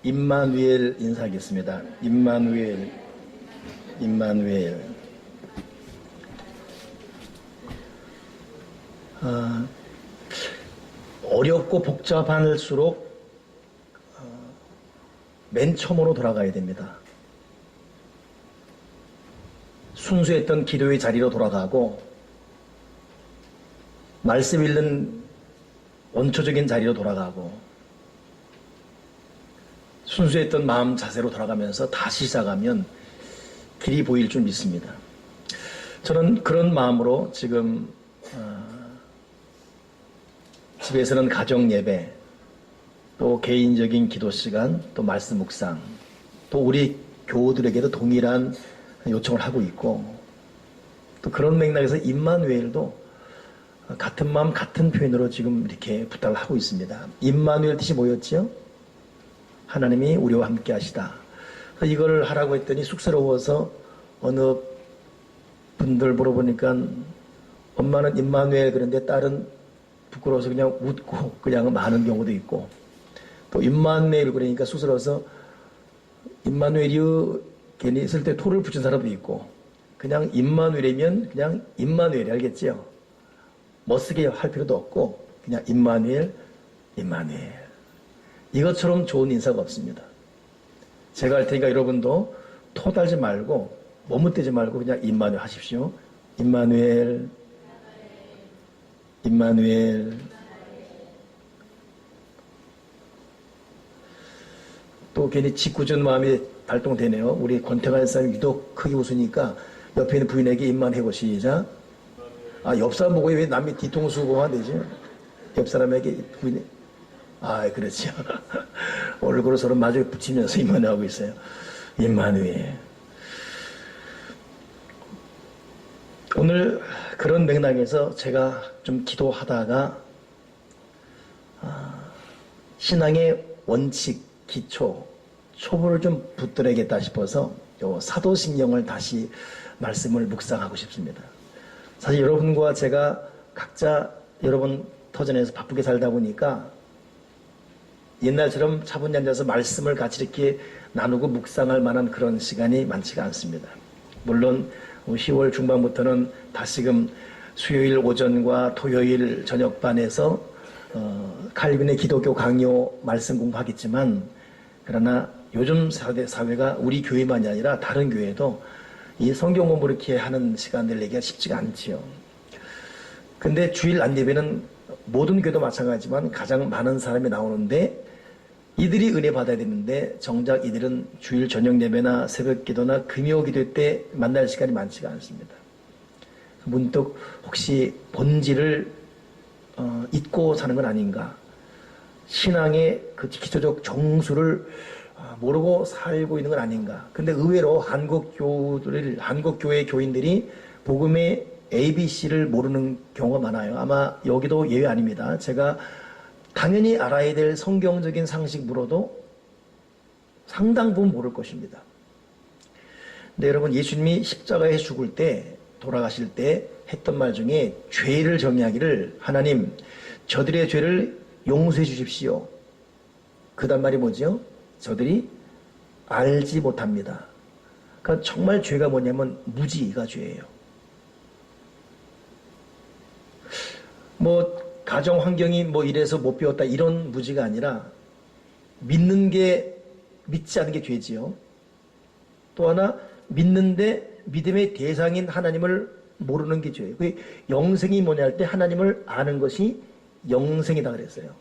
임마누엘 인사하겠습니다. 임마누엘. 어렵고 복잡할수록 맨 처음으로 돌아가야 됩니다. 순수했던 기도의 자리로 돌아가고 말씀 읽는 원초적인 자리로 돌아가고 순수했던 마음 자세로 돌아가면서 다시 시작하면 길이 보일 줄 믿습니다. 저는 그런 마음으로 지금 집에서는 가정 예배, 또 개인적인 기도 시간, 또 말씀 묵상, 또 우리 교우들에게도 동일한 요청을 하고 있고, 또 그런 맥락에서 임마누엘도 같은 마음 같은 표현으로 지금 이렇게 부탁을 하고 있습니다. 임마누엘 뜻이 뭐였지요? 하나님이 우리와 함께 하시다. 이걸 하라고 했더니 쑥스러워서 어느 분들 물어보니까 엄마는 임마누엘 그런데 딸은 부끄러워서 그냥 웃고 그냥 많은 경우도 있고, 또 임마누엘 그러니까 쑥스러워서 임마누엘이 괜히 있을 때 토를 붙인 사람도 있고, 그냥 임마누엘이면 그냥 임마누엘 알겠지요? 멋쓰게 할 필요도 없고 그냥 임마누엘. 이것처럼 좋은 인사가 없습니다. 제가 할 테니까 여러분도 토 달지 말고 머뭇대지 말고 그냥 임마누엘 하십시오. 임마누엘. 또 괜히 짓궂은 마음이 발동되네요. 우리 권태관 사람이 유독 크게 웃으니까 옆에 있는 부인에게 입만 해보 시작. 옆 사람 보고 왜 남이 뒤통수 보면 되지? 옆 사람에게 부인이 그렇죠. 얼굴을 서로 마주 붙이면서 임마누엘 있어요. 임마누엘. 오늘 그런 맥락에서 제가 좀 기도하다가 신앙의 원칙, 기초, 초보를 좀 붙들어야겠다 싶어서 요 사도신경을 다시 말씀을 묵상하고 싶습니다. 사실 여러분과 제가 각자 여러분 터전에서 바쁘게 살다 보니까 옛날처럼 차분히 앉아서 말씀을 같이 이렇게 나누고 묵상할 만한 그런 시간이 많지가 않습니다. 물론 10월 중반부터는 다시금 수요일 오전과 토요일 저녁반에서 칼빈의 기독교 강요 말씀 공부하겠지만, 그러나 요즘 사회가 우리 교회만이 아니라 다른 교회도 이 성경 공부 이렇게 하는 시간들 내기가 쉽지가 않지요. 근데 주일 안예배는 모든 교회도 마찬가지지만 가장 많은 사람이 나오는데, 이들이 은혜 받아야 되는데 정작 이들은 주일 저녁 예배나 새벽 기도나 금요 기도 때 만날 시간이 많지가 않습니다. 문득 혹시 본질을 잊고 사는 건 아닌가, 신앙의 그 기초적 정수를 모르고 살고 있는 건 아닌가. 근데 의외로 한국 교회 교인들이 복음의 ABC를 모르는 경우가 많아요. 아마 여기도 예외 아닙니다. 제가 당연히 알아야 될 성경적인 상식 물어도 상당 부분 모를 것입니다. 근데 여러분, 예수님이 십자가에 죽을 때, 돌아가실 때 했던 말 중에 죄를 정의하기를, 하나님 저들의 죄를 용서해 주십시오. 그 다음 말이 뭐죠? 저들이 알지 못합니다. 그러니까 정말 죄가 뭐냐면 무지가 죄예요. 가정 환경이 이래서 못 배웠다 이런 무지가 아니라 믿지 않는 게 죄지요. 또 하나, 믿는데 믿음의 대상인 하나님을 모르는 게 죄예요. 그 영생이 뭐냐 할 때 하나님을 아는 것이 영생이다 그랬어요.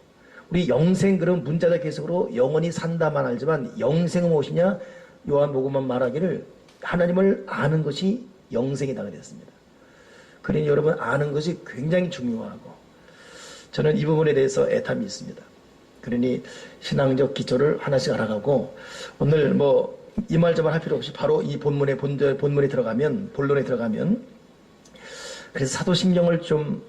우리 영생, 그런 문자적 해석으로 영원히 산다만 알지만 영생은 무엇이냐? 요한복음만 말하기를 하나님을 아는 것이 영생이다 그랬습니다. 그러니 여러분, 아는 것이 굉장히 중요하고, 저는 이 부분에 대해서 애탐이 있습니다. 그러니 신앙적 기초를 하나씩 알아가고, 오늘 이 말저말 할 필요 없이 바로 이 본론에 들어가면, 그래서 사도신경을 좀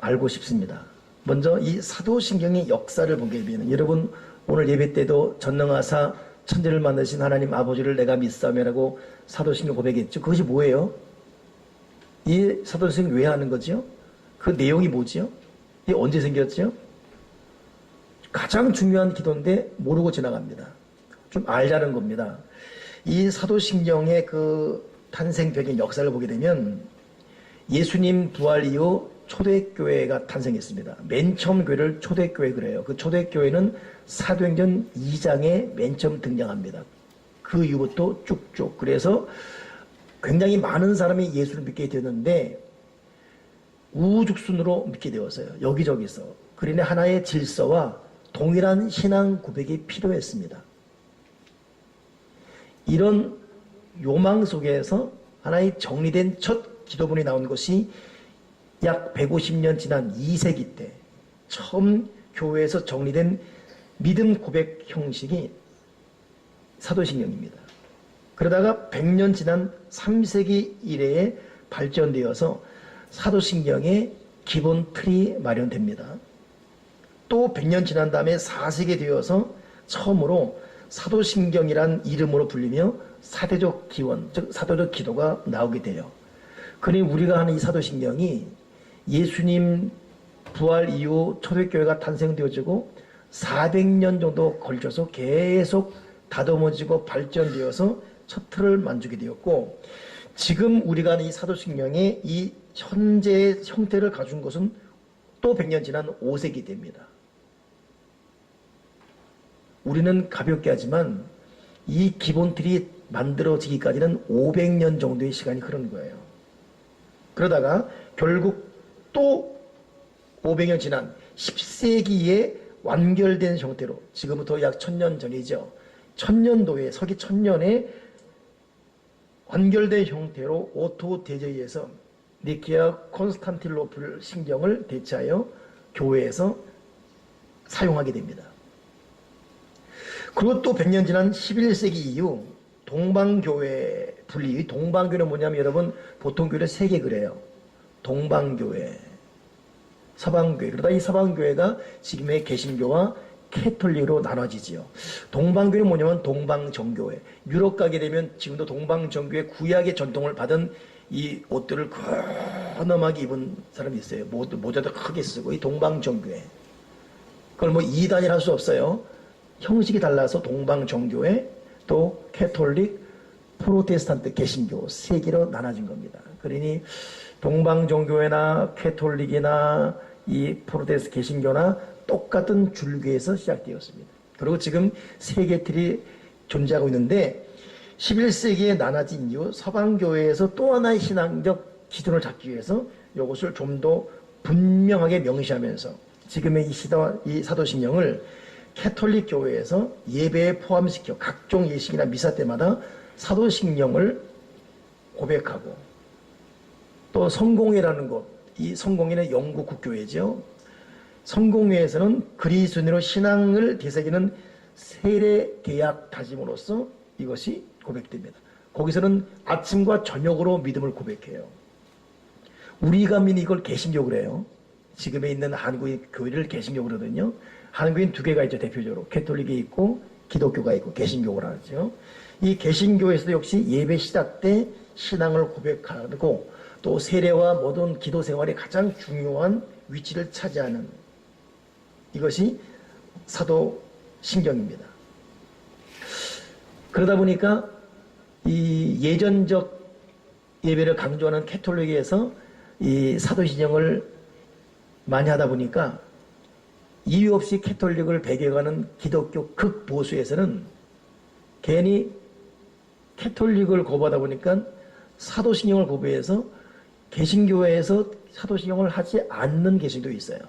알고 싶습니다. 먼저 이 사도신경의 역사를 보게 되면, 여러분 오늘 예배 때도 전능하사 천지를 만드신 하나님 아버지를 내가 믿사오며라고 사도신경 고백했죠. 그것이 뭐예요? 이 사도신경 왜 하는 거죠? 그 내용이 뭐죠? 이게 언제 생겼죠? 가장 중요한 기도인데 모르고 지나갑니다. 좀 알자는 겁니다. 이 사도신경의 그 탄생 배경 역사를 보게 되면 예수님 부활 이후 초대교회가 탄생했습니다. 맨 처음 교회를 초대교회 그래요. 그 초대교회는 사도행전 2장에 맨 처음 등장합니다. 그 이후부터 쭉쭉. 그래서 굉장히 많은 사람이 예수를 믿게 되었는데 우후죽순으로 믿게 되었어요. 여기저기서. 그러니 하나의 질서와 동일한 신앙 고백이 필요했습니다. 이런 요망 속에서 하나의 정리된 첫 기도문이 나온 것이 약 150년 지난 2세기 때 처음 교회에서 정리된 믿음 고백 형식이 사도신경입니다. 그러다가 100년 지난 3세기 이래에 발전되어서 사도신경의 기본 틀이 마련됩니다. 또 100년 지난 다음에 4세기 되어서 처음으로 사도신경이란 이름으로 불리며 사도적 기원, 즉 사도적 기도가 나오게 돼요. 그러니 우리가 하는 이 사도신경이 예수님 부활 이후 초대교회가 탄생되어지고 400년 정도 걸쳐서 계속 다듬어지고 발전되어서 첫 틀을 만들게 되었고, 지금 우리가 하는 이 사도신경의 이 현재의 형태를 가진 것은 또 100년 지난 5세기 됩니다. 우리는 가볍게 하지만 이 기본 틀이 만들어지기까지는 500년 정도의 시간이 흐른 거예요. 그러다가 결국 또 500년 지난 10세기에 완결된 형태로, 지금부터 약 1000년 전이죠. 1000년도에, 서기 1000년에 완결된 형태로 오토 대제에서 니케아 콘스탄티노플 신경을 대체하여 교회에서 사용하게 됩니다. 그리고 또 100년 지난 11세기 이후 동방교회 분리, 동방교회는 뭐냐면 여러분 보통 교회를 3개 그래요. 동방교회, 서방교회. 그러다 이 서방교회가 지금의 개신교와 캐톨릭으로 나눠지지요. 동방교회는 뭐냐면 동방정교회. 유럽 가게 되면 지금도 동방정교회 구약의 전통을 받은 이 옷들을 근엄하게 입은 사람이 있어요. 모자도 크게 쓰고, 이 동방정교회. 그걸 뭐 이단이라 할 수 없어요. 형식이 달라서 동방정교회, 또 캐톨릭, 프로테스탄트, 개신교 3개로 나눠진 겁니다. 그러니 동방정교회나 캐톨릭이나 이 프로테스탄트 개신교나 똑같은 줄기에서 시작되었습니다. 그리고 지금 3개 틀이 존재하고 있는데 11세기에 나눠진 이후 서방교회에서 또 하나의 신앙적 기준을 잡기 위해서 이것을 좀 더 분명하게 명시하면서 지금의 이 사도신경을 캐톨릭 교회에서 예배에 포함시켜 각종 예식이나 미사 때마다 사도신경을 고백하고, 또 성공회라는 곳, 이 성공회는 영국 국교회죠. 성공회에서는 그리스도인으로 신앙을 되새기는 세례 계약 다짐으로써 이것이 고백됩니다. 거기서는 아침과 저녁으로 믿음을 고백해요. 우리가 믿는 이걸 개신교 그래요. 지금에 있는 한국의 교회를 개신교 그러거든요. 한국인 2개가 있죠. 대표적으로 캐톨릭이 있고 기독교가 있고 개신교가 하죠. 이 개신교에서도 역시 예배 시작 때 신앙을 고백하고 또 세례와 모든 기도 생활에 가장 중요한 위치를 차지하는 이것이 사도신경입니다. 그러다 보니까 이 예전적 예배를 강조하는 캐톨릭에서 이 사도신경을 많이 하다 보니까 이유 없이 캐톨릭을 배격하는 기독교 극보수에서는 괜히 캐톨릭을 거부하다 보니까 사도신경을 거부해서 개신교회에서 사도신경을 하지 않는 개신도 있어요.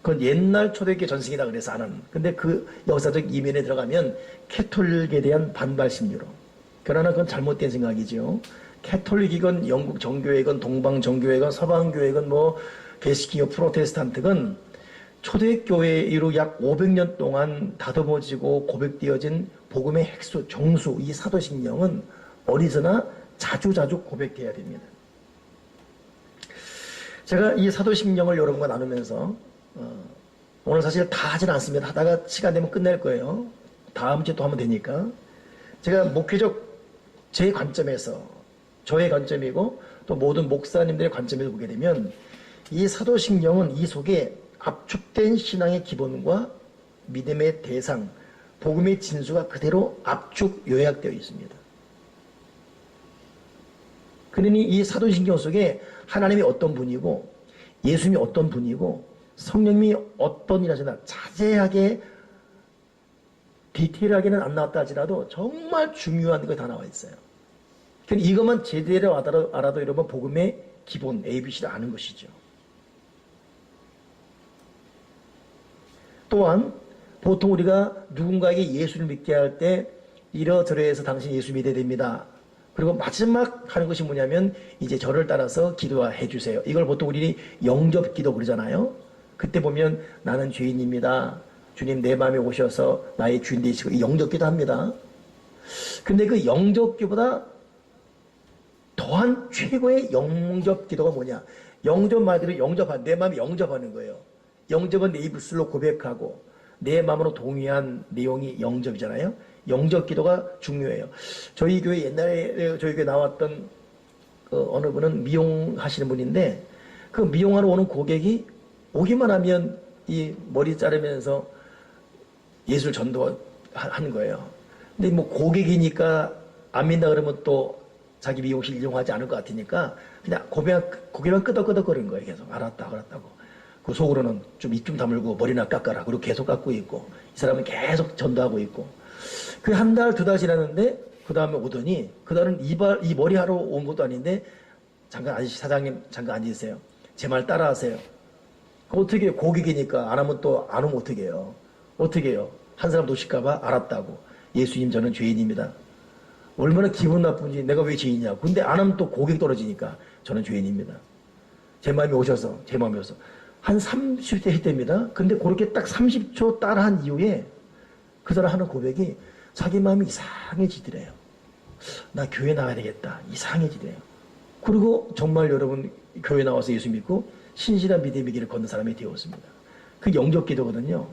그건 옛날 초대교회 전승이다 그래서 안 하는. 근데 그 역사적 이면에 들어가면 캐톨릭에 대한 반발 심리로. 그러나 그건 잘못된 생각이죠. 캐톨릭이건 영국 정교회건 동방 정교회건 서방 교회건 뭐 개신교 프로테스탄트건 초대교회로 약 500년 동안 다듬어지고 고백되어진 복음의 핵수, 정수, 이 사도신경은 어디서나 자주자주 고백돼야 됩니다. 제가 이 사도신경을 여러분과 나누면서 오늘 사실 다 하진 않습니다. 하다가 시간 되면 끝낼 거예요. 다음 주에 또 하면 되니까. 제가 목회적 제 관점에서, 저의 관점이고 또 모든 목사님들의 관점에서 보게 되면 이 사도신경은 이 속에 압축된 신앙의 기본과 믿음의 대상, 복음의 진수가 그대로 압축 요약되어 있습니다. 그러니 이 사도신경 속에 하나님이 어떤 분이고 예수님이 어떤 분이고 성령님이 어떤 일하시나 자세하게 디테일하게는 안 나왔다 하지라도 정말 중요한 거 다 나와 있어요. 그러니까 이것만 제대로 알아도 여러분 복음의 기본 ABC를 아는 것이죠. 또한 보통 우리가 누군가에게 예수를 믿게 할 때 이러저러해서 당신 예수 믿어야 됩니다. 그리고 마지막 하는 것이 뭐냐면 이제 저를 따라서 기도해 주세요. 이걸 보통 우리 영접기도 그러잖아요. 그때 보면 나는 죄인입니다. 주님 내 마음에 오셔서 나의 주인 되시고 영접기도 합니다. 근데 그 영접기보다 더한 최고의 영접기도가 뭐냐? 영접 말대로 내 마음에 영접하는 거예요. 영접은 내 입술로 고백하고 내 마음으로 동의한 내용이 영접이잖아요. 영접 기도가 중요해요. 저희 교회 옛날에 저희 교회 나왔던 어느 분은 미용하시는 분인데 그 미용하러 오는 고객이 오기만 하면 이 머리 자르면서 예술 전도하는 거예요. 근데 뭐 고객이니까 안 믿는다 그러면 또 자기 미용실 이용하지 않을 것 같으니까 그냥 고개만 끄덕끄덕거리는 거예요. 계속 알았다고. 그 속으로는 좀 입 좀 다물고 머리나 깎아라. 그리고 계속 깎고 있고 이 사람은 계속 전도하고 있고 그 한 달, 두 달 지났는데 그 다음에 오더니 그날은 이 머리 하러 온 것도 아닌데 잠깐 아저씨 사장님 잠깐 앉으세요. 제 말 따라하세요. 어떻게 해요? 고객이니까 안 하면 또 안 오면 어떻게 해요? 어떻게 해요? 한 사람 놓칠까봐 알았다고. 예수님 저는 죄인입니다. 얼마나 기분 나쁜지 내가 왜 죄인이냐고. 근데 안 하면 또 고객 떨어지니까 저는 죄인입니다. 제 마음에 오셔서 한 30대 했답니다. 근데 그렇게 딱 30초 따라한 이후에 그 사람 하는 고백이 자기 마음이 이상해지더래요. 나 교회 나가야 되겠다. 이상해지더래요. 그리고 정말 여러분 교회 나와서 예수 믿고 신실한 믿음의 길을 걷는 사람이 되었습니다. 그 영접 기도거든요.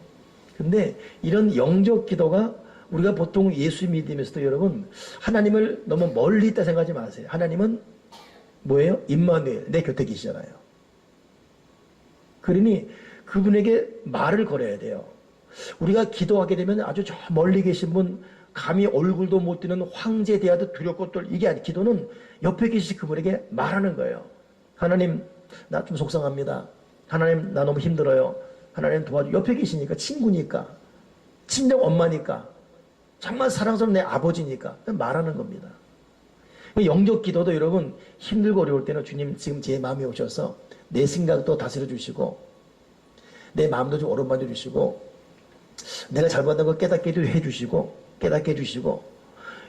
근데 이런 영접 기도가 우리가 보통 예수 믿으면서도 여러분 하나님을 너무 멀리 있다 생각하지 마세요. 하나님은 뭐예요? 임마누엘 내 곁에 계시잖아요. 그러니 그분에게 말을 걸어야 돼요. 우리가 기도하게 되면 아주 저 멀리 계신 분 감히 얼굴도 못 드는 황제 대하듯 두렵고 떨 이게 아니 기도는 옆에 계신 그분에게 말하는 거예요. 하나님 나 좀 속상합니다. 하나님 나 너무 힘들어요. 하나님 도와줘. 옆에 계시니까 친구니까 친정 엄마니까 정말 사랑스러운 내 아버지니까 말하는 겁니다. 영접 기도도 여러분 힘들고 어려울 때는 주님 지금 제 마음에 오셔서 내 생각도 다스려 주시고 내 마음도 좀 어루만져 주시고 내가 잘못한 거 깨닫게 해주시고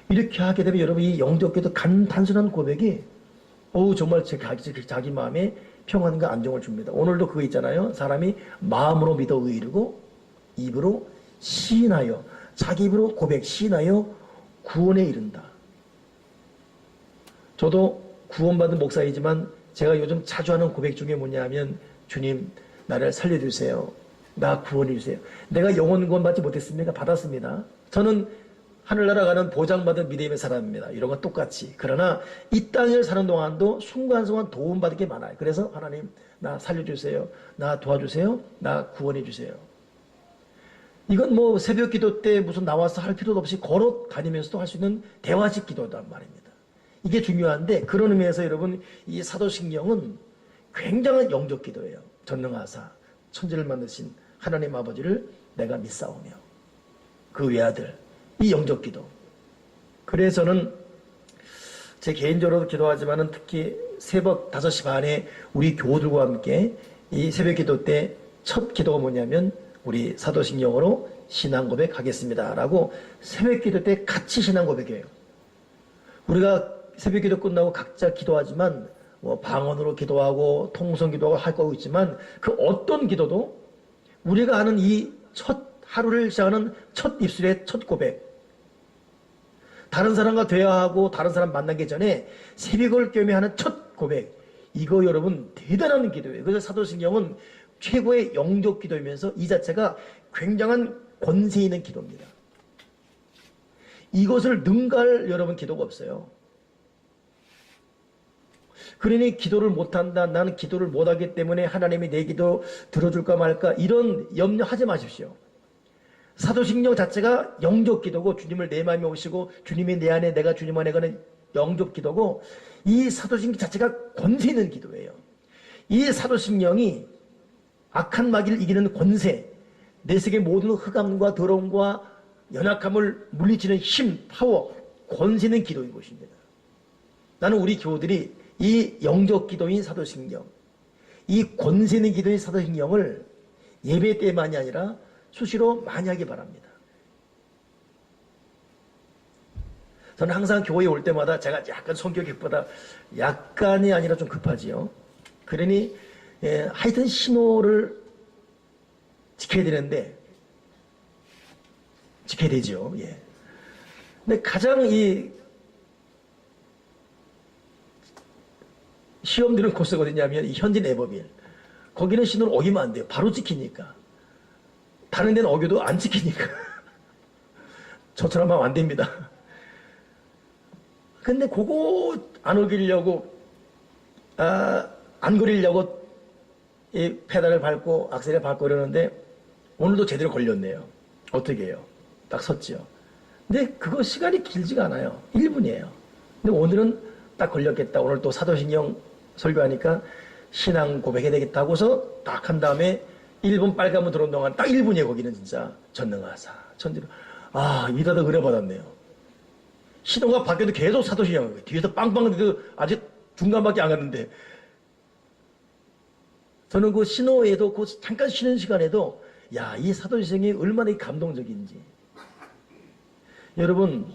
이렇게 하게 되면 여러분 이 영접 기도 단순한 고백이 정말 자기 마음에 평안과 안정을 줍니다. 오늘도 그거 있잖아요. 사람이 마음으로 믿어 의이르고 입으로 시인하여 자기 입으로 고백 시인하여 구원에 이른다. 저도 구원받은 목사이지만 제가 요즘 자주 하는 고백 중에 뭐냐면 주님 나를 살려주세요. 나 구원해 주세요. 내가 영원 구원 받지 못했습니까? 받았습니다. 저는 하늘나라 가는 보장받은 믿음의 사람입니다. 이런 건 똑같이. 그러나 이 땅을 사는 동안도 순간순간 도움받을 게 많아요. 그래서 하나님 나 살려주세요. 나 도와주세요. 나 구원해 주세요. 이건 뭐 새벽 기도 때 무슨 나와서 할 필요도 없이 걸어 다니면서도 할 수 있는 대화식 기도단 말입니다. 이게 중요한데 그런 의미에서 여러분 이 사도신경은 굉장한 영접 기도예요. 전능하사 천지를 만드신 하나님 아버지를 내가 믿사오며 그 외아들 이 영접 기도. 그래서 저는 제 개인적으로도 기도하지만은 특히 새벽 5시 반에 우리 교우들과 함께 이 새벽 기도 때 첫 기도가 뭐냐면 우리 사도신경으로 신앙 고백하겠습니다 라고 새벽 기도 때 같이 신앙 고백해요. 우리가 새벽 기도 끝나고 각자 기도하지만 뭐 방언으로 기도하고 통성 기도하고 할 거고 있지만 그 어떤 기도도 우리가 하는 이 첫 하루를 시작하는 첫 입술의 첫 고백 다른 사람과 대화하고 다른 사람 만나기 전에 새벽을 깨며 하는 첫 고백 이거 여러분 대단한 기도예요. 그래서 사도신경은 최고의 영접 기도이면서 이 자체가 굉장한 권세 있는 기도입니다. 이것을 능가할 여러분 기도가 없어요. 그러니 기도를 못한다. 나는 기도를 못하기 때문에 하나님이 내 기도 들어줄까 말까 이런 염려하지 마십시오. 사도신경 자체가 영접 기도고 주님을 내 마음에 오시고 주님이 내 안에 내가 주님 안에 가는 영접 기도고 이 사도신경 자체가 권세 있는 기도예요. 이 사도신경이 악한 마귀를 이기는 권세, 내 속의 모든 흑암과 더러움과 연약함을 물리치는 힘, 파워, 권세 있는 기도인 것입니다. 나는 우리 교우들이 이 영적 기도인 사도신경, 이 권세 있는 기도인 사도신경을 예배 때만이 아니라 수시로 많이 하기 바랍니다. 저는 항상 교회에 올 때마다 제가 약간 성격보다 약간이 아니라 좀 급하지요. 그러니 하여튼 신호를 지켜야 되는데 지켜야 되죠. 예. 근데 가장 이 시험 드는 코스가 어디냐면 이 현진 애법일. 거기는 신호를 어기면 안 돼요. 바로 지키니까. 다른 데는 어겨도 안 지키니까. 저처럼 하면 안 됩니다. 근데 그거 안 어기려고, 안 거리려고 이 페달을 밟고 악셀을 밟고 이러는데 오늘도 제대로 걸렸네요. 어떻게 해요? 딱 섰죠. 근데 그거 시간이 길지가 않아요. 1분이에요. 근데 오늘은 딱 걸렸겠다. 오늘 또 사도신경 설교하니까 신앙 고백해야 되겠다 하고서 딱 한 다음에 1분 빨간불 들어온 동안 딱 1분이에요. 거기는 진짜 전능하사 천지로 이러다 은혜 받았네요. 신호가 바뀌어도 계속 사도신경 뒤에서 빵빵 해도 아직 중간밖에 안 갔는데 저는 그 신호에도 그 잠깐 쉬는 시간에도 이 사도신경이 얼마나 감동적인지. 여러분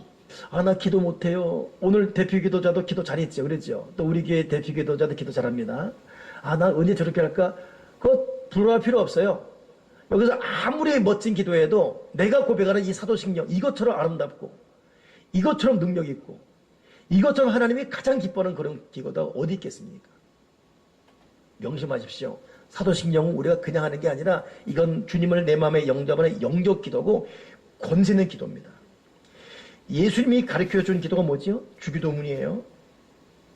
나 기도 못해요. 오늘 대표 기도자도 기도 잘했죠. 그랬죠. 또 우리 교회 대표 기도자도 기도 잘합니다. 나 언제 저렇게 할까? 그거 부러워할 필요 없어요. 여기서 아무리 멋진 기도해도 내가 고백하는 이 사도신경 이것처럼 아름답고 이것처럼 능력 있고 이것처럼 하나님이 가장 기뻐하는 그런 기도가 어디 있겠습니까? 명심하십시오. 사도신경은 우리가 그냥 하는 게 아니라 이건 주님을 내 마음에 영접하는 영적 기도고 권세 있는 기도입니다. 예수님이 가르쳐준 기도가 뭐지요? 주기도문이에요.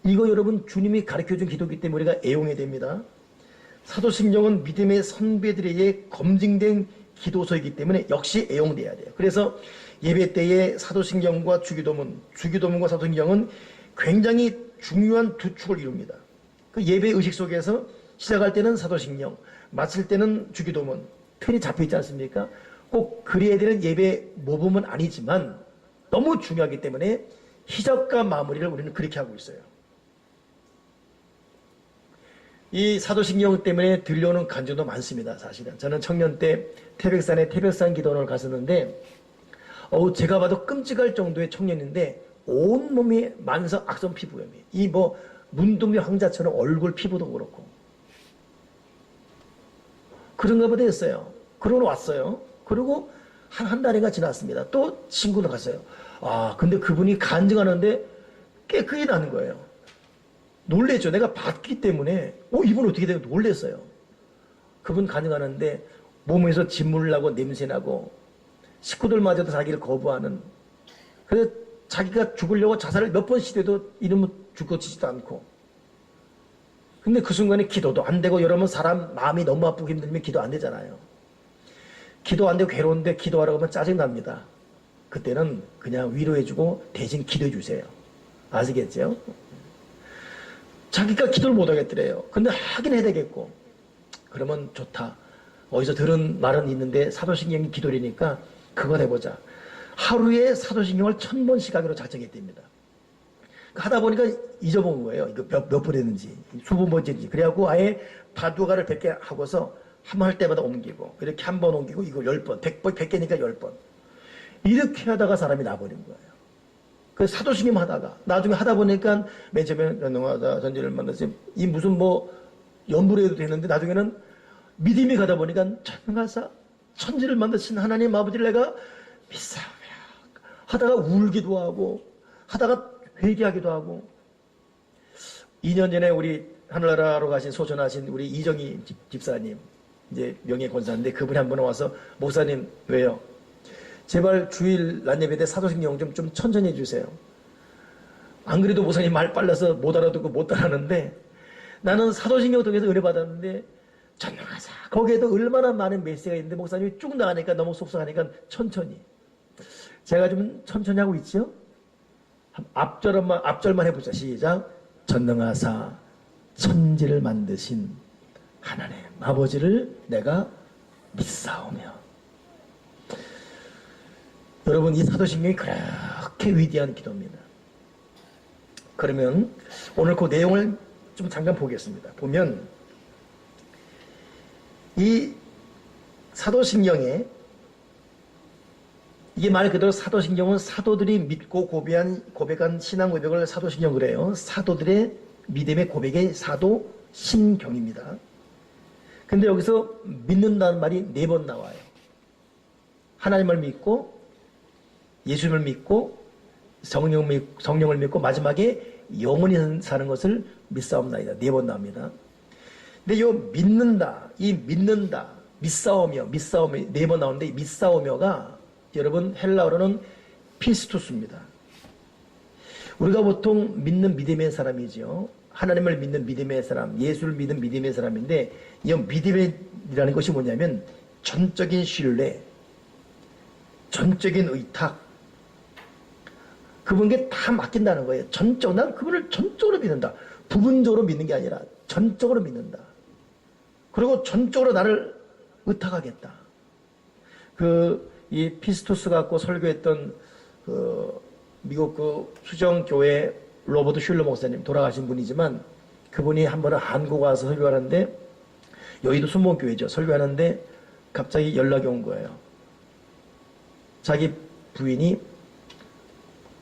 이거 여러분 주님이 가르쳐준 기도이기 때문에 우리가 애용해야 됩니다. 사도신경은 믿음의 선배들에게 검증된 기도서이기 때문에 역시 애용돼야 돼요. 그래서 예배 때의 사도신경과 주기도문과 사도신경은 굉장히 중요한 두 축을 이룹니다. 그 예배 의식 속에서 시작할 때는 사도신경, 마칠 때는 주기도문, 틀이 잡혀있지 않습니까? 꼭 그래야 되는 예배 모범은 아니지만 너무 중요하기 때문에 시작과 마무리를 우리는 그렇게 하고 있어요. 이 사도신경 때문에 들려오는 간증도 많습니다. 사실은 저는 청년 때 태백산에 태백산 기도원을 갔었는데 제가 봐도 끔찍할 정도의 청년인데 온몸이 만성 악성 피부염이 이 문둥이 황자처럼 얼굴 피부도 그렇고 그런가 보다 했어요. 그러고 왔어요. 그리고 한 달인가 지났습니다. 또 친구도 갔어요. 근데 그분이 간증하는데 깨끗이 나는 거예요. 놀랬죠. 내가 봤기 때문에 이분 어떻게 되고 놀랬어요. 그분 간증하는데 몸에서 진물 나고 냄새 나고 식구들마저도 자기를 거부하는, 그래서 자기가 죽으려고 자살을 몇 번 시도해도 이름은 죽어지지도 않고, 근데 그 순간에 기도도 안 되고, 여러분 사람 마음이 너무 아프고 힘들면 기도 안 되잖아요. 기도 안 되고 괴로운데 기도하라고 하면 짜증납니다. 그때는 그냥 위로해주고 대신 기도해주세요. 아시겠죠? 자기가 기도를 못하겠더래요. 근데 하긴 해야 되겠고. 그러면 좋다. 어디서 들은 말은 있는데 사도신경이 기도리니까 그거 해보자. 하루에 사도신경을 1000번씩 하기로 작정했답니다. 하다 보니까 잊어본 거예요. 이거 몇 번 했는지, 수분 번째인지. 그래갖고 아예 바둑알을 100개 하고서 한 번 할 때마다 옮기고, 이렇게 한 번 옮기고, 이거 10번, 100개니까 10번. 이렇게 하다가 사람이 나버린 거예요. 그래서 사도신경 하다가, 나중에 하다 보니까 맨 처음에 연능하다 전지를 만났어요. 이 무슨 연부를 해도 되는데, 나중에는 믿음이 가다 보니까 전능하사 천지를 만드신 하나님 아버지를 내가 믿사오며 하다가 울기도 하고, 하다가 회개하기도 하고. 2년 전에 우리 하늘나라로 가신 소천하신 우리 이정희 집사님, 이제 명예 권사인데, 그분이 한 번 와서 목사님 왜요? 제발 주일 낮예배 때 사도신경 좀 천천히 해주세요. 안 그래도 목사님 말 빨라서 못 알아듣고 못 따라하는데, 나는 사도신경 통해서 은혜 받았는데 전능하사. 거기에도 얼마나 많은 메시지가 있는데 목사님이 쭉 나가니까 너무 속상하니까 천천히. 제가 좀 천천히 하고 있죠? 앞절만 해보자. 시작. 전능하사 천지를 만드신 하나님 아버지를 내가 믿사오며. 여러분, 이 사도신경이 그렇게 위대한 기도입니다. 그러면 오늘 그 내용을 좀 잠깐 보겠습니다. 보면 이 사도신경에, 이게 말 그대로 사도신경은 사도들이 믿고 고백한 신앙 고백을 사도신경 그래요. 사도들의 믿음의 고백의 사도신경입니다. 근데 여기서 믿는다는 말이 4번 나와요. 하나님을 믿고, 예수님을 믿고, 성령을 믿고, 마지막에 영원히 사는 것을 믿사옵나이다. 4번 나옵니다. 근데 요 믿는다, 믿사오며 4번 나오는데, 이 믿사오며가 여러분 헬라어로는 피스투스입니다. 우리가 보통 믿는 믿음의 사람이죠. 하나님을 믿는 믿음의 사람, 예수를 믿는 믿음의 사람인데, 이 믿음이라는 것이 뭐냐면 전적인 신뢰, 전적인 의탁, 그분께 다 맡긴다는 거예요. 난 그분을 전적으로 믿는다. 부분적으로 믿는 게 아니라 전적으로 믿는다. 그리고 전적으로 나를 의탁하겠다. 이 피스토스 갖고 설교했던 미국 수정교회 로버트 슐러 목사님, 돌아가신 분이지만, 그분이 한 번은 한국 와서 설교하는데, 여의도 순복음교회죠. 설교하는데 갑자기 연락이 온 거예요. 자기 부인이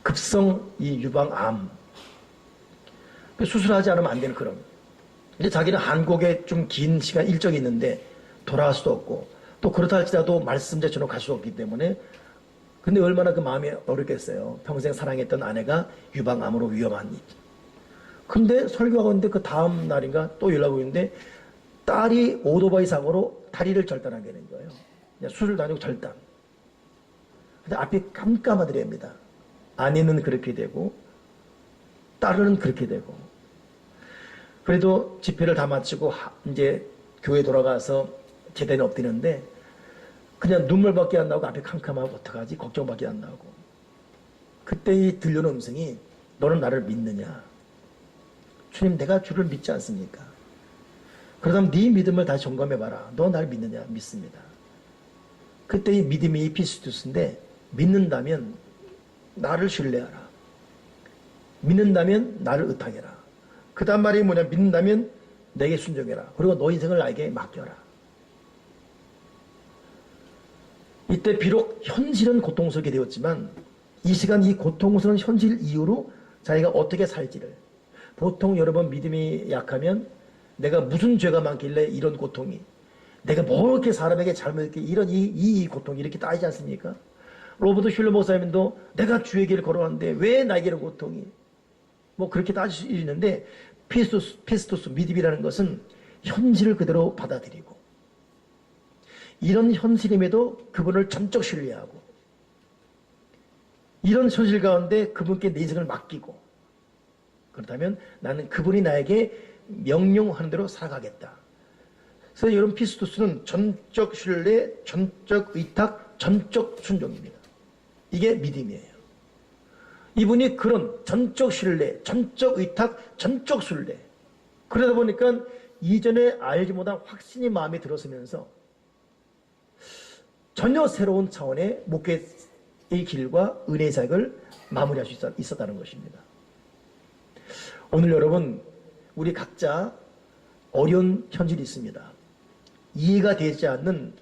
급성 이 유방암, 수술하지 않으면 안 되는 그런. 근데 자기는 한국에 좀 긴 시간 일정이 있는데 돌아갈 수도 없고, 또 그렇다 할지라도 말씀 제처럼 갈 수 없기 때문에. 근데 얼마나 그 마음이 어렵겠어요. 평생 사랑했던 아내가 유방암으로 위험한 일. 근데 설교하고 있는데 그 다음 날인가 또 연락이 오는데 딸이 오토바이 사고로 다리를 절단하게 되는 거예요. 수술도 아니고 절단. 근데 앞이 깜깜하더랍니다. 아내는 그렇게 되고 딸은 그렇게 되고. 그래도 집회를 다 마치고 이제 교회 돌아가서 제단에 엎드리는데 그냥 눈물밖에 안 나오고 앞에 캄캄하고 어떡하지? 걱정밖에 안 나오고. 그때 이 들려오는 음성이, 너는 나를 믿느냐? 주님, 내가 주를 믿지 않습니까? 그러다면 네 믿음을 다시 점검해봐라. 너 나를 믿느냐? 믿습니다. 그때 이 믿음이 이 피스투스인데, 믿는다면 나를 신뢰하라. 믿는다면 나를 의탁해라. 그 다음 말이 뭐냐? 믿는다면 내게 순종해라. 그리고 너 인생을 나에게 맡겨라. 이때 비록 현실은 고통스럽게 되었지만, 이 시간 이 고통스러운 현실 이후로 자기가 어떻게 살지를. 보통 여러분 믿음이 약하면 내가 무슨 죄가 많길래 이런 고통이, 내가 뭐 이렇게 사람에게 잘못했기, 이런 이 고통이 이렇게 따지지 않습니까? 로버트 슐러 목사님도 내가 주의 길을 걸어왔는데 왜 나에게는 고통이, 뭐 그렇게 따질 수 있는데, 피스토스 믿음이라는 것은 현실을 그대로 받아들이고, 이런 현실임에도 그분을 전적 신뢰하고, 이런 현실 가운데 그분께 내 인생을 맡기고, 그렇다면 나는 그분이 나에게 명령하는 대로 살아가겠다. 그래서 여러분, 피스토스는 전적 신뢰, 전적 의탁, 전적 순종입니다. 이게 믿음이에요. 이분이 그런 전적 신뢰, 전적 의탁, 전적 순례. 그러다 보니까 이전에 알지 못한 확신이 마음에 들었으면서 전혀 새로운 차원의 목회의 길과 은혜의 사역을 마무리할 수 있었다는 것입니다. 오늘 여러분, 우리 각자 어려운 현실이 있습니다. 이해가 되지 않는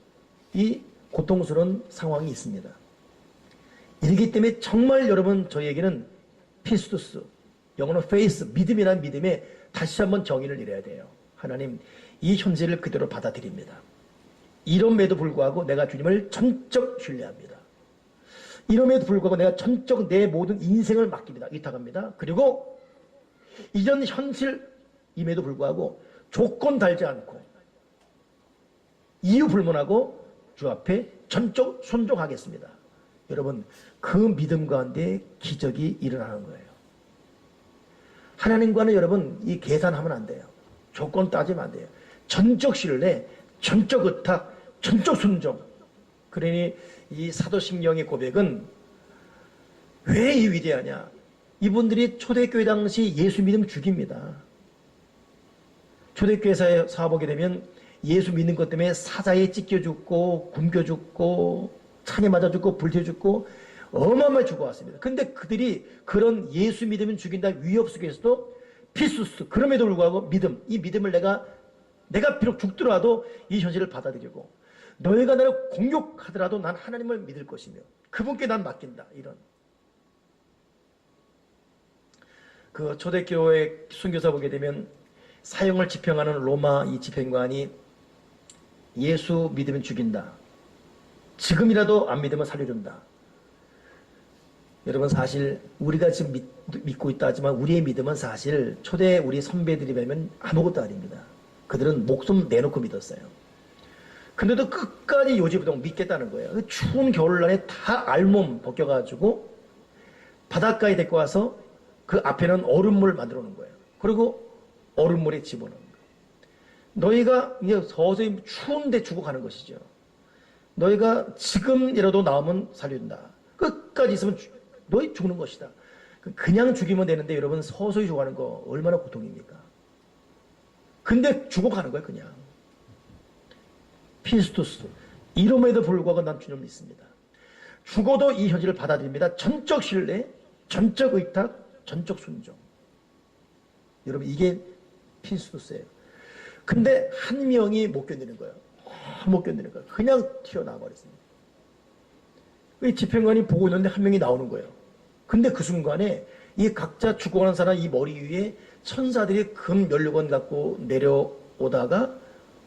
이 고통스러운 상황이 있습니다. 이렇기 때문에 정말 여러분, 저희에게는 피스투스, 영어로 페이스, 믿음이라는 믿음에 다시 한번 정의를 내려야 돼요. 하나님, 이 현실을 그대로 받아들입니다. 이럼에도 불구하고 내가 주님을 전적 신뢰합니다. 이럼에도 불구하고 내가 전적 내 모든 인생을 맡깁니다. 의탁합니다. 그리고 이런 현실임에도 불구하고 조건 달지 않고 이유 불문하고 주 앞에 전적 순종하겠습니다. 여러분, 그 믿음 가운데 기적이 일어나는 거예요. 하나님과는 여러분 이 계산하면 안 돼요. 조건 따지면 안 돼요. 전적 신뢰, 전적 의탁, 전적 순종. 그러니 이 사도신경의 고백은 왜 이 위대하냐? 이분들이 초대교회 당시 예수 믿음 죽입니다. 초대교회 사보게 되면 예수 믿는 것 때문에 사자에 찢겨 죽고 굶겨 죽고 창에 맞아 죽고 불태워 죽고 어마어마하게 죽어왔습니다. 근데 그들이 그런 예수 믿으면 죽인다 위협 속에서도 피수스, 그럼에도 불구하고 믿음, 이 믿음을 내가 비록 죽더라도 이 현실을 받아들이고 너희가 나를 공격하더라도 난 하나님을 믿을 것이며 그분께 난 맡긴다. 이런 그 초대교회 순교사 보게 되면 사형을 집행하는 로마 이 집행관이 예수 믿으면 죽인다. 지금이라도 안 믿으면 살려준다. 여러분 사실 우리가 지금 믿고 있다 하지만 우리의 믿음은 사실 초대 우리 선배들이 뵈면 아무것도 아닙니다. 그들은 목숨 내놓고 믿었어요. 근데도 끝까지 요지부동 믿겠다는 거예요. 그 추운 겨울날에 다 알몸 벗겨가지고 바닷가에 데리고 와서 그 앞에는 얼음물 만들어 놓은 거예요. 그리고 얼음물에 집어넣는 거예요. 너희가 이제 서서히 추운데 죽어가는 것이죠. 너희가 지금이라도 나오면 살려준다. 끝까지 있으면 너희 죽는 것이다. 그냥 죽이면 되는데 여러분 서서히 죽어가는 거 얼마나 고통입니까? 근데 죽어가는 거예요 그냥. 피스투스. 이름에도 불구하고 난 주님 믿습니다. 죽어도 이 현실을 받아들입니다. 전적 신뢰, 전적 의탁, 전적 순종. 여러분 이게 피스투스예요. 근데 한 명이 못 견디는 거예요. 못 견디는 거예요. 그냥 튀어나와 버렸습니다. 이 집행관이 보고 있는데 한 명이 나오는 거예요. 근데 그 순간에 이 각자 죽어가는 사람 이 머리 위에 천사들이 금 면류관 갖고 내려오다가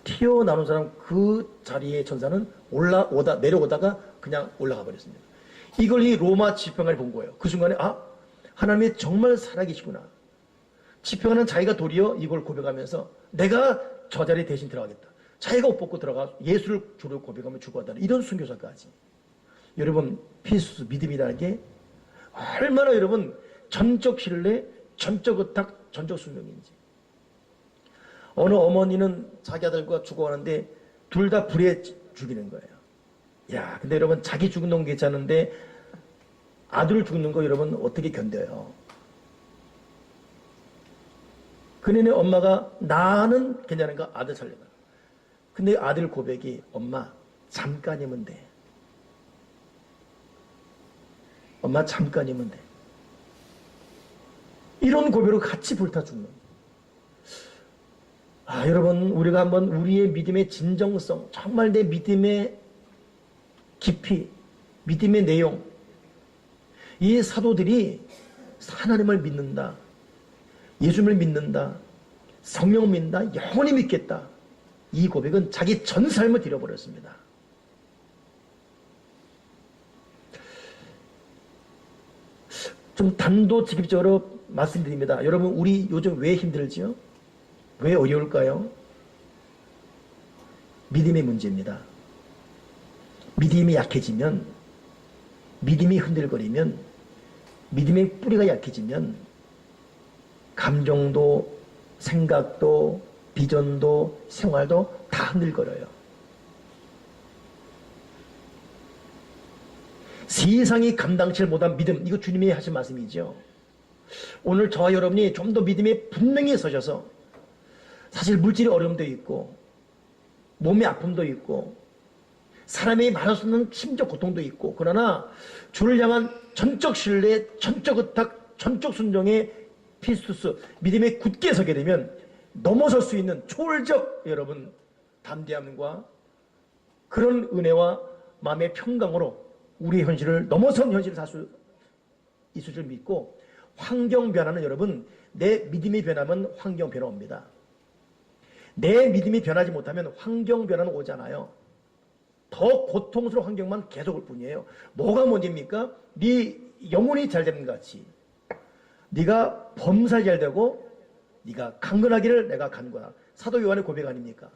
튀어나오는 사람 그 자리에 천사는 내려오다가 그냥 올라가 버렸습니다. 이걸 이 로마 집행관이 본 거예요. 그 순간에 하나님이 정말 살아계시구나. 집행관은 자기가 도리어 이걸 고백하면서 내가 저 자리에 대신 들어가겠다. 자기가 옷 벗고 들어가 예수를 주로 고백하며 죽어간다는 이런 순교사까지. 여러분 피수스 믿음이라는 게 얼마나 여러분 전적 신뢰, 전적 의탁, 전적 순종인지. 어느 어머니는 자기 아들과 죽어가는데 둘 다 불에 죽이는 거예요. 야, 근데 여러분 자기 죽는 건 괜찮은데 아들 죽는 거 여러분 어떻게 견뎌요? 그네는 엄마가 나는 괜찮은가 아들 살려라. 근데 아들 고백이 엄마 잠깐이면 돼. 엄마 잠깐이면 돼. 이런 고백으로 같이 불타 죽는. 여러분 우리가 한번 우리의 믿음의 진정성, 정말 내 믿음의 깊이, 믿음의 내용, 이 사도들이 하나님을 믿는다, 예수님을 믿는다, 성령 믿는다, 영원히 믿겠다. 이 고백은 자기 전 삶을 잃어버렸습니다. 좀 단도직입적으로 말씀드립니다. 여러분 우리 요즘 왜 힘들지요? 왜 어려울까요? 믿음의 문제입니다. 믿음이 약해지면, 믿음이 흔들거리면, 믿음의 뿌리가 약해지면 감정도, 생각도, 비전도, 생활도 다 흔들거려요. 세상이 감당치 못한 믿음, 이거 주님이 하신 말씀이죠. 오늘 저와 여러분이 좀 더 믿음에 분명히 서셔서, 사실 물질의 어려움도 있고 몸의 아픔도 있고 사람이 말할 수 없는 심적 고통도 있고, 그러나 주를 향한 전적 신뢰, 전적 의탁, 전적 순종의 피스투스, 믿음에 굳게 서게 되면 넘어설 수 있는 초월적 여러분 담대함과 그런 은혜와 마음의 평강으로 우리의 현실을 넘어선 현실을 살 수 있을 줄 믿고, 환경 변화는 여러분 내 믿음이 변하면 환경 변화 옵니다. 내 믿음이 변하지 못하면 환경 변화는 오지 않아요. 더 고통스러운 환경만 계속 올 뿐이에요. 뭐가 문제입니까? 네 영혼이 잘 되는 것 같이 네가 범사 잘 되고 네가 강건하기를 내가 간구하라. 사도 요한의 고백 아닙니까?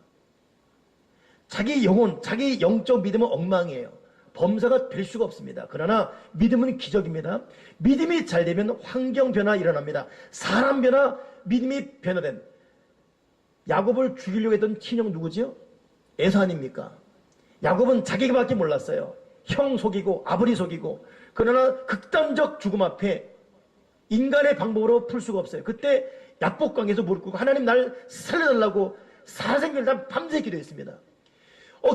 자기 영혼, 자기 영적 믿음은 엉망이에요. 범사가 될 수가 없습니다. 그러나 믿음은 기적입니다. 믿음이 잘 되면 환경 변화 일어납니다. 사람 변화, 믿음이 변화된 야곱을 죽이려고 했던 친형 누구죠? 에서 아닙니까? 야곱은 자기밖에 몰랐어요. 형 속이고 아버지 속이고. 그러나 극단적 죽음 앞에 인간의 방법으로 풀 수가 없어요. 그때 약복강에서 무릎 꿇고 하나님 날 살려달라고 살아생전에 밤새 기도했습니다.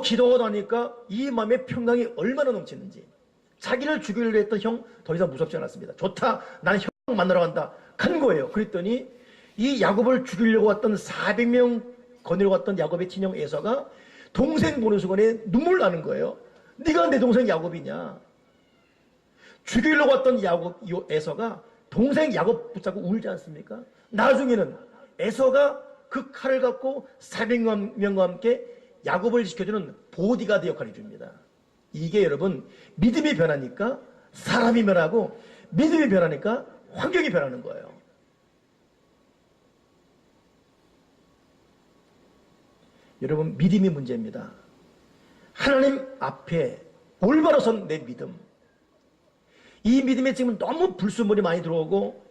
기도하고 나니까 이 마음의 평강이 얼마나 넘치는지. 자기를 죽이려고 했던 형 더 이상 무섭지 않았습니다. 좋다, 나는 형 만나러 간다. 간 거예요. 그랬더니 이 야곱을 죽이려고 왔던 400명 거느리고 왔던 야곱의 친형 에서가 동생 보는 순간에 눈물 나는 거예요. 네가 내 동생 야곱이냐. 죽이려고 왔던 에서가 동생 야곱 붙잡고 울지 않습니까? 나중에는 에서가 그 칼을 갖고 400명과 함께 야곱을 지켜주는 보디가드 역할을 해줍니다. 이게 여러분 믿음이 변하니까 사람이 변하고 믿음이 변하니까 환경이 변하는 거예요. 여러분 믿음이 문제입니다. 하나님 앞에 올바로 선 내 믿음. 이 믿음에 지금 너무 불순물이 많이 들어오고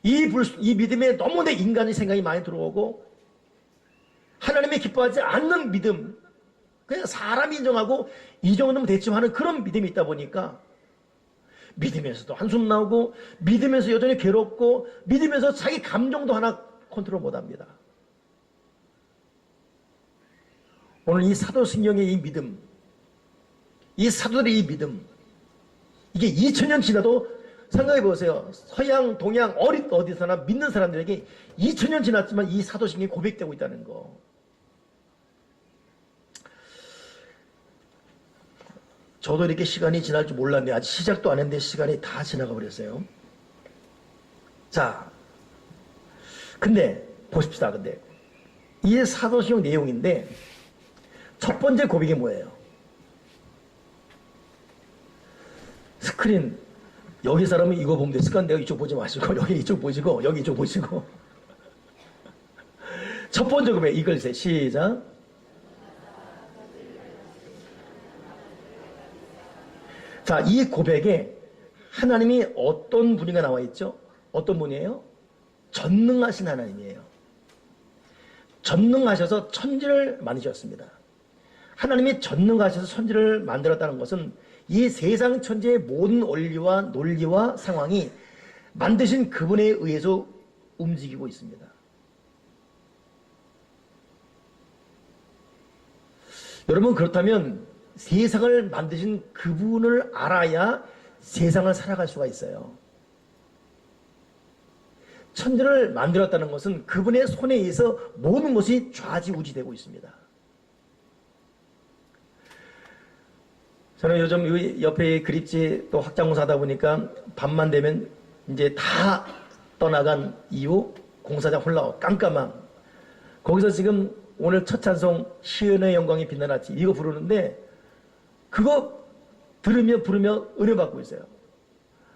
이 믿음에 너무 내 인간의 생각이 많이 들어오고 하나님이 기뻐하지 않는 믿음, 그냥 사람이 인정하고 이 정도면 대충 하는 그런 믿음이 있다 보니까 믿으면서도 한숨 나오고 믿으면서 여전히 괴롭고 믿으면서 자기 감정도 하나 컨트롤 못합니다. 오늘 이 사도신경의 이 믿음, 이 사도들의 이 믿음, 이게 2000년 지나도 생각해 보세요. 서양, 동양, 어디서나 믿는 사람들에게 2000년 지났지만 이 사도신경이 고백되고 있다는 거. 저도 이렇게 시간이 지날 줄 몰랐네요. 아직 시작도 안 했는데 시간이 다 지나가 버렸어요. 자, 근데 보십시다. 근데 이 사도신경 내용인데 첫 번째 고백이 뭐예요? 스크린 여기 사람은 이거 보면 됐을까? 내가 이쪽 보지 마시고 여기 이쪽 보시고 여기 이쪽 보시고 첫 번째 고백 읽어주세요. 시작. 자, 이 고백에 하나님이 어떤 분이가 나와 있죠? 어떤 분이에요? 전능하신 하나님이에요. 전능하셔서 천지를 만드셨습니다. 하나님이 전능하셔서 천지를 만들었다는 것은 이 세상 천지의 모든 원리와 논리와 상황이 만드신 그분에 의해서 움직이고 있습니다. 여러분, 그렇다면 세상을 만드신 그분을 알아야 세상을 살아갈 수가 있어요. 천지를 만들었다는 것은 그분의 손에 의해서 모든 것이 좌지우지되고 있습니다. 저는 요즘 옆에 그립지 또 확장공사 하다 보니까 밤만 되면 이제 다 떠나간 이후 공사장 홀라오 깜깜함. 거기서 지금 오늘 첫 찬송 시은의 영광이 빛나놨지 이거 부르는데 그거 부르며 은혜 받고 있어요.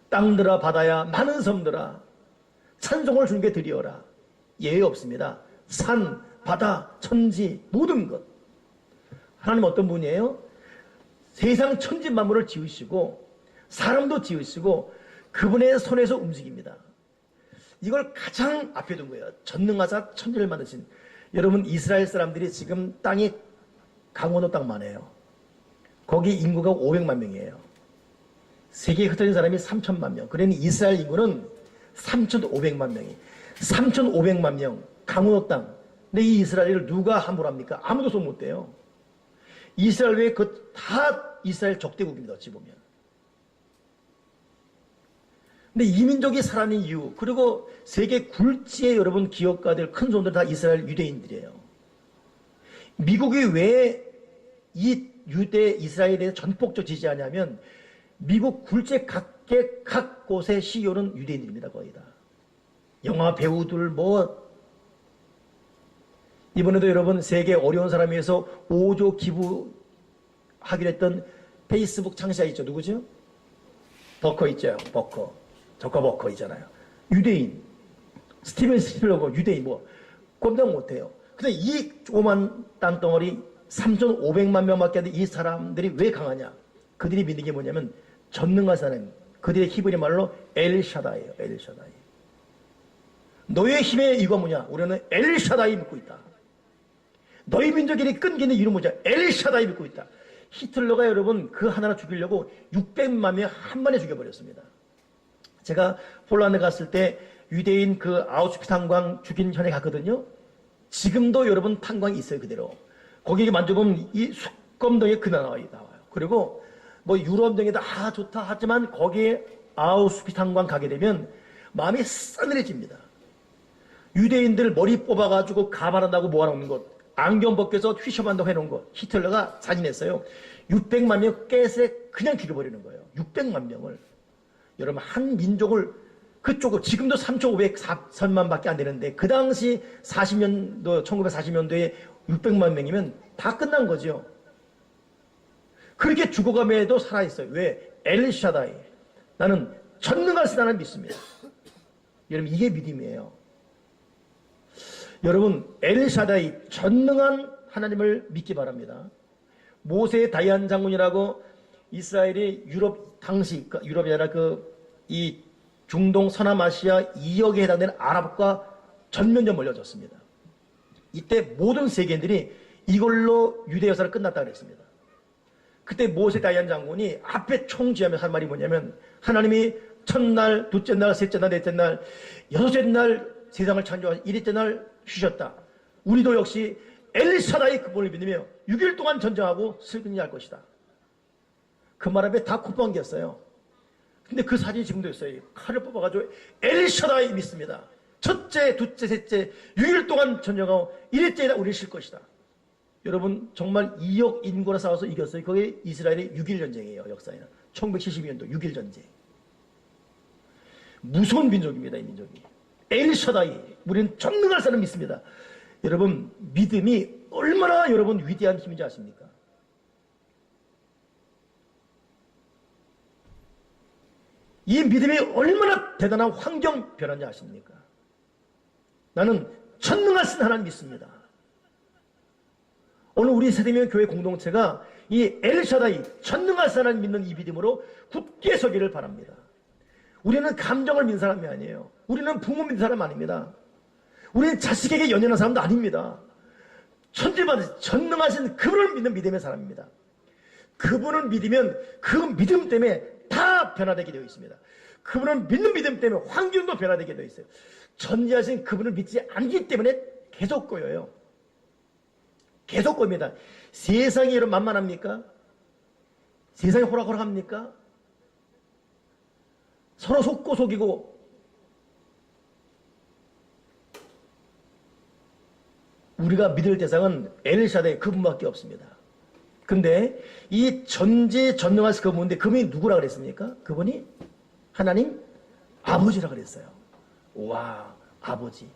땅들아 바다야 많은 섬들아 찬송을 주님께 드리어라. 예외 없습니다. 산, 바다, 천지 모든 것. 하나님 어떤 분이에요? 세상 천지 만물을 지으시고 사람도 지으시고 그분의 손에서 움직입니다. 이걸 가장 앞에 둔 거예요. 전능하사 천지를 만드신. 여러분 이스라엘 사람들이 지금 땅이 강원도 땅만 해요. 거기 인구가 500만 명이에요. 세계에 흩어진 사람이 3천만 명. 그러니 이스라엘 인구는 3,500만 명이. 3,500만 명 강원도 땅. 근데 이 이스라엘을 누가 함부로 합니까? 아무도 손 못 대요. 이스라엘 외에 다 이스라엘 적대국입니다. 어찌 보면. 근데 이 민족이 살아있는 이유, 그리고 세계 굴지의 여러분 기업가들, 큰 손들 다 이스라엘 유대인들이에요. 미국이 왜 이 유대 이스라엘에 대해서 전폭적 지지하냐면 미국 굴지의 각 곳의 CEO는 유대인들입니다. 거의 다. 영화 배우들 이번에도 여러분 세계 어려운 사람을 위해서 5조 기부하기로 했던 페이스북 창시자 있죠. 누구죠? 버커 있죠. 버커 있잖아요. 유대인. 스티븐 스필버그 유대인 꼼짝 못해요. 근데 이 조그만 땅덩어리 3,500만 명밖에 안 돼. 이 사람들이 왜 강하냐? 그들이 믿는 게 뭐냐면 전능하신 하나님. 그들의 히브리 말로 엘샤다이예요. 엘샤다이. 너의 힘의 이유가 뭐냐? 우리는 엘샤다이 믿고 있다. 너희 민족이 끊기는 이름 뭐냐? 엘샤다이 믿고 있다. 히틀러가 여러분 그 하나를 죽이려고 600만 명 한 번에 죽여버렸습니다. 제가 폴란드 갔을 때 유대인 그 아우슈비츠 탄광 죽인 현에 갔거든요. 지금도 여러분 탄광이 있어요, 그대로. 거기에 만져보면 이 숙검동에 나와요. 그리고 뭐 유럽등에도 좋다 하지만 거기에 아우슈비츠 탄광 가게 되면 마음이 싸늘해집니다. 유대인들 머리 뽑아가지고 가발한다고 모아놓는 것, 안경 벗겨서 휘셔만다고 해놓은 것, 히틀러가 자진했어요. 600만 명 깨세 그냥 죽여버리는 거예요. 600만 명을. 여러분 한 민족을 그쪽으로 지금도 3,500만 밖에 안 되는데 그 당시 40년도 1940년도에 600만 명이면 다 끝난 거죠. 그렇게 죽어감에도 살아있어요. 왜? 엘샤다이. 나는 전능하신 하나님 믿습니다. 여러분 이게 믿음이에요. 여러분 엘샤다이 전능한 하나님을 믿기 바랍니다. 모세 다이안 장군이라고 이스라엘이 유럽 당시 유럽이 아니라 이 중동 서남아시아 2억에 해당되는 아랍과 전면전 몰려졌습니다. 이때 모든 세계인들이 이걸로 유대 역사를 끝났다 그랬습니다. 그때 모세 다이안 장군이 앞에 총지하면서 한 말이 뭐냐면 하나님이 첫날, 둘째 날, 셋째 날, 넷째 날, 여섯째 날 세상을 창조하신 일째 날 쉬셨다. 우리도 역시 엘샤다이 그분을 믿으며 6일 동안 전쟁하고 슬근히 할 것이다. 그 말 앞에 다 콧방귀였어요. 근데 그 사진이 지금도 있어요. 칼을 뽑아가지고 엘샤다이 믿습니다. 첫째, 둘째, 셋째 6일 동안 전쟁하고 1일째에 우리를 쉴 것이다. 여러분 정말 2억 인구나 싸워서 이겼어요. 그게 이스라엘의 6.1 전쟁이에요. 역사에는 1972년도 6.1 전쟁. 무서운 민족입니다. 이 민족이. 엘샤다이. 우리는 전능할 사람 믿습니다. 여러분 믿음이 얼마나 여러분 위대한 힘인지 아십니까? 이 믿음이 얼마나 대단한 환경 변화인지 아십니까? 나는 전능하신 하나님 믿습니다. 오늘 우리 세대명 교회 공동체가 이 엘샤다이 전능하신 하나님 믿는 이 믿음으로 굳게 서기를 바랍니다. 우리는 감정을 믿는 사람이 아니에요. 우리는 부모 믿는 사람 아닙니다. 우리는 자식에게 연연한 사람도 아닙니다. 천지받으신 전능하신 그분을 믿는 믿음의 사람입니다. 그분을 믿으면 그 믿음 때문에 다 변화되게 되어 있습니다. 그분을 믿는 믿음 때문에 환경도 변화되게 되어 있어요. 전지하신 그분을 믿지 않기 때문에 계속 꼬여요. 계속 꼬입니다. 세상이 여러분 만만합니까? 세상이 호락호락합니까? 서로 속고 속이고 우리가 믿을 대상은 엘샤다이 그분밖에 없습니다. 근데 이 전지전능하신 그분인데 그분이 누구라 그랬습니까? 그분이 하나님 아버지라 그랬어요. 와, 아버지.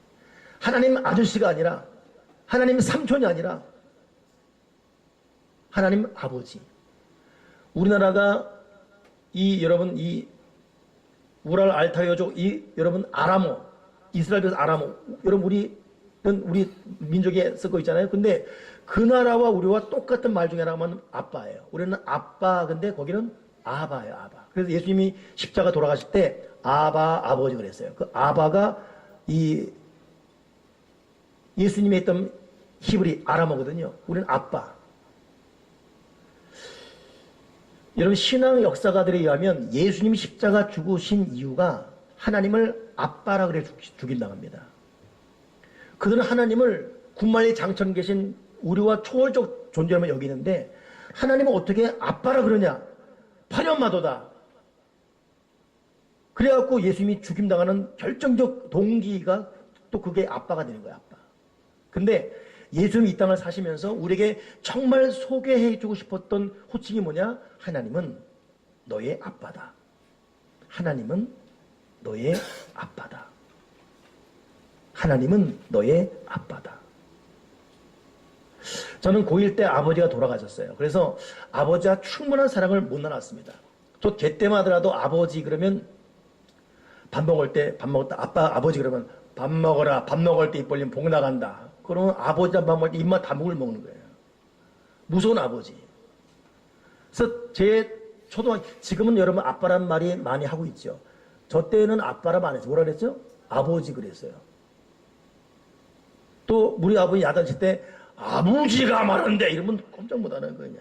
하나님 아저씨가 아니라 하나님 삼촌이 아니라 하나님 아버지. 우리나라가 여러분 우랄 알타이어족 여러분 아라모 이스라엘에서 아라모 여러분 우리 민족에 쓰고 있잖아요. 근데 그 나라와 우리와 똑같은 말 중에 하나만 아빠예요. 우리는 아빠 근데 거기는 아바예요. 아바. 그래서 예수님이 십자가 돌아가실 때 아바 아버지 그랬어요. 그 아바가 예수님이 했던 히브리 아람어거든요. 우리는 아빠. 여러분 신앙 역사가들에 의하면 예수님이 십자가 죽으신 이유가 하나님을 아빠라 그래 죽인다고 합니다. 그들은 하나님을 군말리 장천 계신 우리와 초월적 존재로만 여기는데 하나님은 어떻게 아빠라 그러냐? 파련마도다. 그래갖고 예수님이 죽임당하는 결정적 동기가 또 그게 아빠가 되는 거야, 아빠. 근데 예수님이 이 땅을 사시면서 우리에게 정말 소개해주고 싶었던 호칭이 뭐냐? 하나님은 너의 아빠다. 하나님은 너의 아빠다. 하나님은 너의 아빠다. 저는 고1 때 아버지가 돌아가셨어요. 그래서 아버지와 충분한 사랑을 못 나눴습니다. 저 개 때마다라도 아버지 그러면 밥 먹을 때 아버지 그러면 밥 먹어라. 밥 먹을 때 입 벌리면 복 나간다. 그러면 아버지랑 밥 먹을 때 입만 다물고 먹는 거예요. 무서운 아버지. 그래서 지금은 여러분 아빠란 말이 많이 하고 있죠. 저 때는 아빠라 안 했어요. 뭐라 그랬죠? 아버지 그랬어요. 또 우리 아버지 야단칠 때 아버지가 말한대 이러면 꼼짝 못하는 거냐.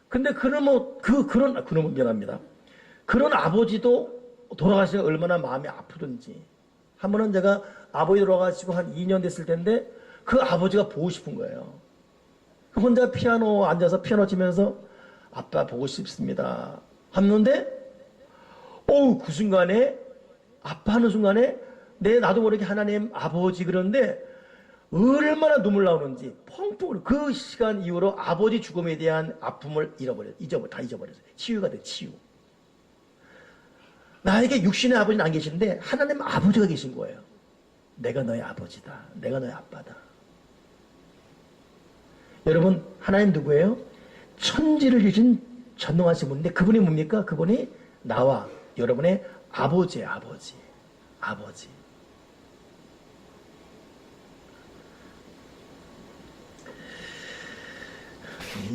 근데 그놈은 미안합니다. 그런 아버지도 돌아가시가 얼마나 마음이 아프든지. 한 번은 제가 아버지 돌아가시고 한 2년 됐을 텐데 그 아버지가 보고 싶은 거예요. 혼자 피아노 앉아서 피아노 치면서 아빠 보고 싶습니다 하는데 그 순간에 아빠 하는 순간에 나도 모르게 하나님 아버지 그러는데 얼마나 눈물 나오는지 펑펑. 그 시간 이후로 아버지 죽음에 대한 아픔을 다 잊어버렸어요. 치유가 돼, 치유. 나에게 육신의 아버지는 안 계신데 하나님 아버지가 계신 거예요. 내가 너의 아버지다. 내가 너의 아빠다. 여러분, 하나님 누구예요? 천지를 주신 전능하신 분인데 그분이 뭡니까? 그분이 나와 여러분의 아버지예요. 아버지.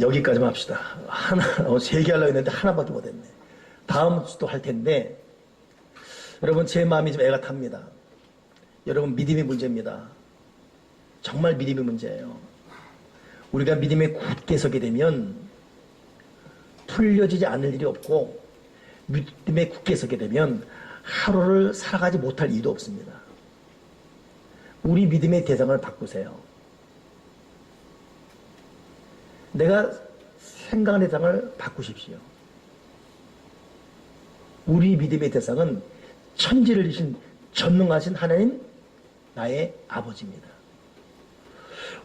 여기까지만 합시다. 세 개 하려고 했는데 하나밖에 못했네. 다음 주도 할 텐데 여러분, 제 마음이 좀 애가 탑니다. 여러분, 믿음이 문제입니다. 정말 믿음이 문제예요. 우리가 믿음에 굳게 서게 되면 풀려지지 않을 일이 없고, 믿음에 굳게 서게 되면 하루를 살아가지 못할 이유도 없습니다. 우리 믿음의 대상을 바꾸세요. 내가 생각하는 대상을 바꾸십시오. 우리 믿음의 대상은 천지를 지신 전능하신 하나님, 나의 아버지입니다.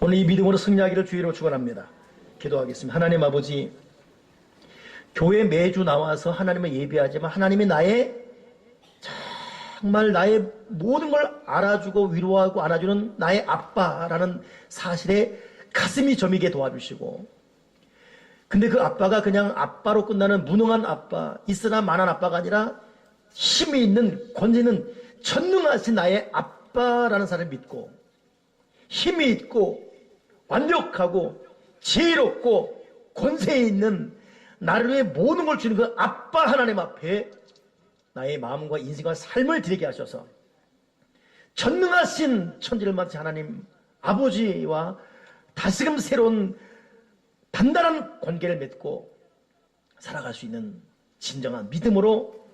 오늘 이 믿음으로 승리하기를 주의로 축원합니다. 기도하겠습니다. 하나님 아버지, 교회 매주 나와서 하나님을 예배하지만 하나님이 정말 나의 모든 걸 알아주고 위로하고 안아주는 나의 아빠라는 사실에 가슴이 저미게 도와주시고, 근데 그 아빠가 그냥 아빠로 끝나는 무능한 아빠, 있으나 만한 아빠가 아니라 힘이 있는, 권세 있는 전능하신 나의 아빠라는 사람을 믿고, 힘이 있고 완벽하고 지혜롭고 권세 있는 나를 위해 모든 걸 주는 그 아빠 하나님 앞에 나의 마음과 인생과 삶을 드리게 하셔서 전능하신 천지를 만드신 하나님 아버지와 다시금 새로운 단단한 관계를 맺고 살아갈 수 있는 진정한 믿음으로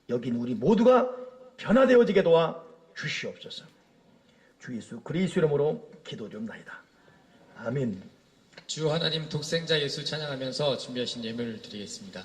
여긴 우리 모두가 변화되어지게 도와 주시옵소서. 주 예수 그리스도 이름으로 기도드립니다. 아멘. 주 하나님 독생자 예수 찬양하면서 준비하신 예물을 드리겠습니다.